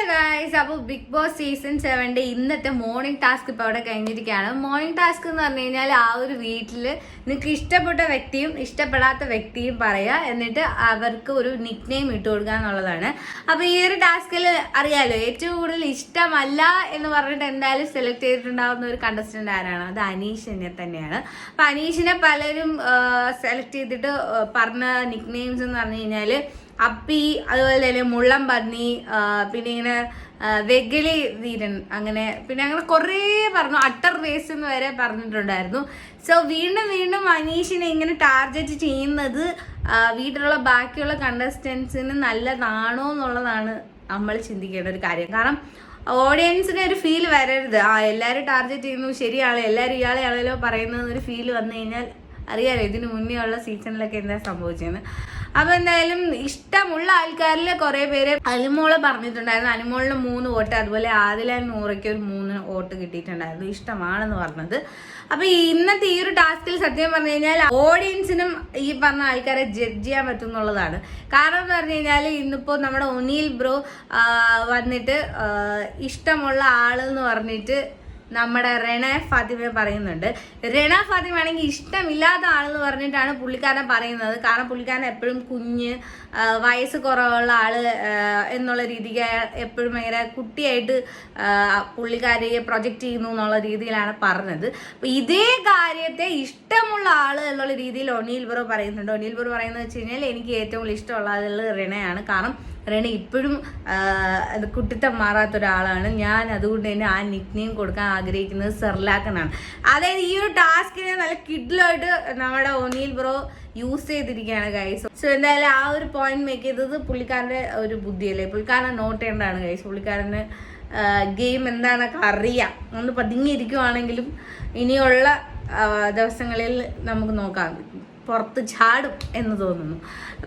Guys, അപ്പോൾ big boss season 7 ഇന്നത്തെ morning task ഇപ്പോൾ അവിടെ കഴിഞ്ഞിരിക്കുകയാണ്. മോർണിംഗ് ടാസ്ക് എന്ന് പറഞ്ഞു കഴിഞ്ഞാൽ ആ ഒരു വീട്ടിൽ നിങ്ങൾക്ക് ഇഷ്ടപ്പെട്ട വ്യക്തിയും ഇഷ്ടപ്പെടാത്ത വ്യക്തിയും പറയുക, എന്നിട്ട് അവർക്ക് ഒരു നിക് നെയിം ഇട്ട് കൊടുക്കുക എന്നുള്ളതാണ്. അപ്പോൾ ഈ ഒരു ടാസ്കിൽ അറിയാലോ, ഏറ്റവും കൂടുതൽ ഇഷ്ടമല്ല എന്ന് പറഞ്ഞിട്ട് എന്തായാലും സെലക്ട് ചെയ്തിട്ടുണ്ടാകുന്ന ഒരു കണ്ടസ്റ്റന്റ് ആരാണ്? അത് അനീഷിനെ തന്നെയാണ്. അപ്പം അനീഷിനെ പലരും സെലക്ട് ചെയ്തിട്ട് പറഞ്ഞ നിക് നെയിംസ് എന്ന് പറഞ്ഞു കഴിഞ്ഞാൽ അപ്പി, അതുപോലെ തന്നെ മുള്ളം പന്നി, പിന്നെ ഇങ്ങനെ വെഗളി വീരൻ, അങ്ങനെ കുറേ പറഞ്ഞു. അട്ടർ വേസ്റ്റ് എന്ന് വരെ പറഞ്ഞിട്ടുണ്ടായിരുന്നു. സോ വീണ്ടും അനീഷിനെ ഇങ്ങനെ ടാർഗറ്റ് ചെയ്യുന്നത് വീട്ടിലുള്ള ബാക്കിയുള്ള കണ്ടസ്റ്റൻസിന് നല്ലതാണോ എന്നുള്ളതാണ് നമ്മൾ ചിന്തിക്കേണ്ട ഒരു കാര്യം. കാരണം ഓഡിയൻസിന് ഒരു ഫീൽ വരരുത്, എല്ലാവരും ടാർഗറ്റ് ചെയ്യുന്നു, ശരിയാണ്, എല്ലാവരും ഇയാളെ ആളല്ലോ പറയുന്നതെന്നൊരു ഫീൽ വന്നു കഴിഞ്ഞാൽ അറിയാലോ ഇതിന് മുന്നേ ഉള്ള സീസണിലൊക്കെ എന്താ സംഭവിച്ചതെന്ന്. അപ്പൊ എന്തായാലും ഇഷ്ടമുള്ള ആൾക്കാരിൽ കുറെ പേര് അലിമോളെ പറഞ്ഞിട്ടുണ്ടായിരുന്നു. അലിമോളിന് 3 വോട്ട്, അതുപോലെ ആദില നൂറയ്ക്ക് ഒരു 3 വോട്ട് കിട്ടിയിട്ടുണ്ടായിരുന്നു, ഇഷ്ടമാണെന്ന് പറഞ്ഞത്. അപ്പൊ ഇന്നത്തെ ഈ ഒരു ടാസ്കിൽ സത്യം പറഞ്ഞു കഴിഞ്ഞാൽ ഓഡിയൻസിനും ഈ പറഞ്ഞ ആൾക്കാരെ ജഡ്ജ് ചെയ്യാൻ പറ്റും എന്നുള്ളതാണ്. കാരണം എന്ന് പറഞ്ഞു കഴിഞ്ഞാൽ ഇന്നിപ്പോ നമ്മുടെ ഒനീൽ ബ്രോ വന്നിട്ട് ഇഷ്ടമുള്ള ആളെന്ന് പറഞ്ഞിട്ട് നമ്മുടെ റെന ഫാത്തിമ പറയുന്നുണ്ട്. റെന ഫാത്തിമ ആണെങ്കിൽ ഇഷ്ടമില്ലാത്ത ആളെന്ന് പറഞ്ഞിട്ടാണ് പുള്ളിക്കാരൻ പറയുന്നത്. കാരണം പുള്ളിക്കാരൻ എപ്പോഴും കുഞ്ഞ്, വയസ്സ് കുറവുള്ള ആള് എന്നുള്ള രീതിക്ക് എപ്പോഴും ഭയങ്കര കുട്ടിയായിട്ട് പുള്ളിക്കാരിയെ പ്രൊജക്റ്റ് ചെയ്യുന്നു എന്നുള്ള രീതിയിലാണ് പറഞ്ഞത്. അപ്പൊ ഇതേ കാര്യത്തെ ഇഷ്ടമുള്ള ആള് എന്നുള്ള രീതിയിൽ ഒനീൽ ബ്രോ പറയുന്നുണ്ട്. ഒനീൽ ബ്രോ പറയുന്നത് വെച്ച് കഴിഞ്ഞാൽ എനിക്ക് ഏറ്റവും കൂടുതൽ ഇഷ്ടമുള്ള ആളുകൾ റെനയാണ്. കാരണം റെന ഇപ്പോഴും കുട്ടിത്തം മാറാത്ത ഒരാളാണ്. ഞാൻ അതുകൊണ്ട് തന്നെ ആ നിക് നെയിം കൊടുക്കാൻ ആഗ്രഹിക്കുന്നത് സെർലാക്കനാണ്. അതായത് ഈ ഒരു ടാസ്കിനെ നല്ല കിഡിലായിട്ട് നമ്മുടെ ഒനീൽ ബ്രോ യൂസ് ചെയ്തിരിക്കുകയാണ് ഗൈസ്. സോ എന്തായാലും ആ ഒരു പോയിന്റ് മേക്ക് ചെയ്തത് പുള്ളിക്കാരൻ്റെ ഒരു ബുദ്ധിയല്ലേ, പുള്ളിക്കാരനെ നോട്ട് ചെയ്യേണ്ടതാണ് ഗൈസ്. പുള്ളിക്കാരന് ഗെയിം എന്താണെന്നൊക്കെ അറിയാം. ഒന്ന് പതുങ്ങിയിരിക്കുവാണെങ്കിലും ഇനിയുള്ള ദിവസങ്ങളിൽ നമുക്ക് നോക്കാം, പുറത്ത് ചാടും എന്ന് തോന്നുന്നു.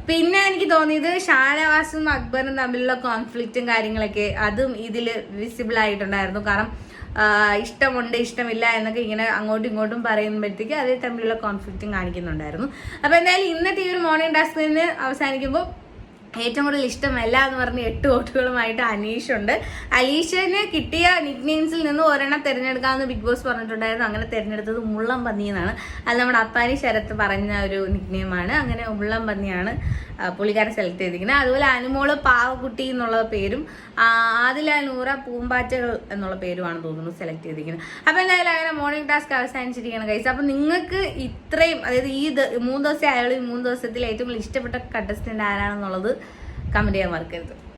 പിന്നെ എനിക്ക് തോന്നിയത് ഷാനവാസും അക്ബറും തമ്മിലുള്ള കോൺഫ്ലിക്റ്റും കാര്യങ്ങളൊക്കെ അതും ഇതിൽ വിസിബിൾ ആയിട്ടുണ്ടായിരുന്നു. കാരണം ഇഷ്ടമുണ്ട് ഇഷ്ടമില്ല എന്നൊക്കെ ഇങ്ങനെ അങ്ങോട്ടും ഇങ്ങോട്ടും പറയുമ്പോഴത്തേക്ക് അതേ തമ്മിലുള്ള കോൺഫ്ലിക്റ്റും കാണിക്കുന്നുണ്ടായിരുന്നു. അപ്പോൾ എന്തായാലും ഇന്നത്തെ ഈ ഒരു മോർണിംഗ് ടാസ്കിന് അവസാനിക്കുമ്പോൾ ഏറ്റവും കൂടുതൽ ഇഷ്ടമല്ല എന്ന് പറഞ്ഞ് 8 വോട്ടുകളുമായിട്ട് അനീഷുണ്ട്. അലീഷന് കിട്ടിയ നിക് നെയിംസിൽ നിന്ന് ഒരെണ്ണം തിരഞ്ഞെടുക്കാമെന്ന് ബിഗ് ബോസ് പറഞ്ഞിട്ടുണ്ടായിരുന്നു. അങ്ങനെ തിരഞ്ഞെടുത്തത് മുള്ളം പന്നി എന്നാണ്. അത് നമ്മുടെ അപ്പാനി ശരത്ത് പറഞ്ഞ ഒരു നിക് നെയിമാണ്. അങ്ങനെ മുള്ളം പന്നിയാണ് പുള്ളിക്കാരെ സെലക്ട് ചെയ്തിരിക്കുന്നത്. അതുപോലെ അനുമോള് പാവക്കുട്ടി എന്നുള്ള പേരും ആദില നൂറ പൂമ്പാറ്റകൾ എന്നുള്ള പേരുമാണ് തോന്നുന്നു സെലക്ട് ചെയ്തിരിക്കുന്നത്. അപ്പോൾ എന്തായാലും അങ്ങനെ മോർണിംഗ് ടാസ്ക് അവസാനിച്ചിരിക്കുകയാണ് ഗൈസ്. അപ്പോൾ നിങ്ങൾക്ക് ഇത്രയും, അതായത് ഈ 3 ദിവസം ആയാലും ഈ 3 ദിവസത്തിൽ ഏറ്റവും കൂടുതൽ ഇഷ്ടപ്പെട്ട കണ്ടസ്റ്റന്റ് ആരാണെന്നുള്ളത് കമന്റ് ചെയ്യാൻ മറക്കരുത്.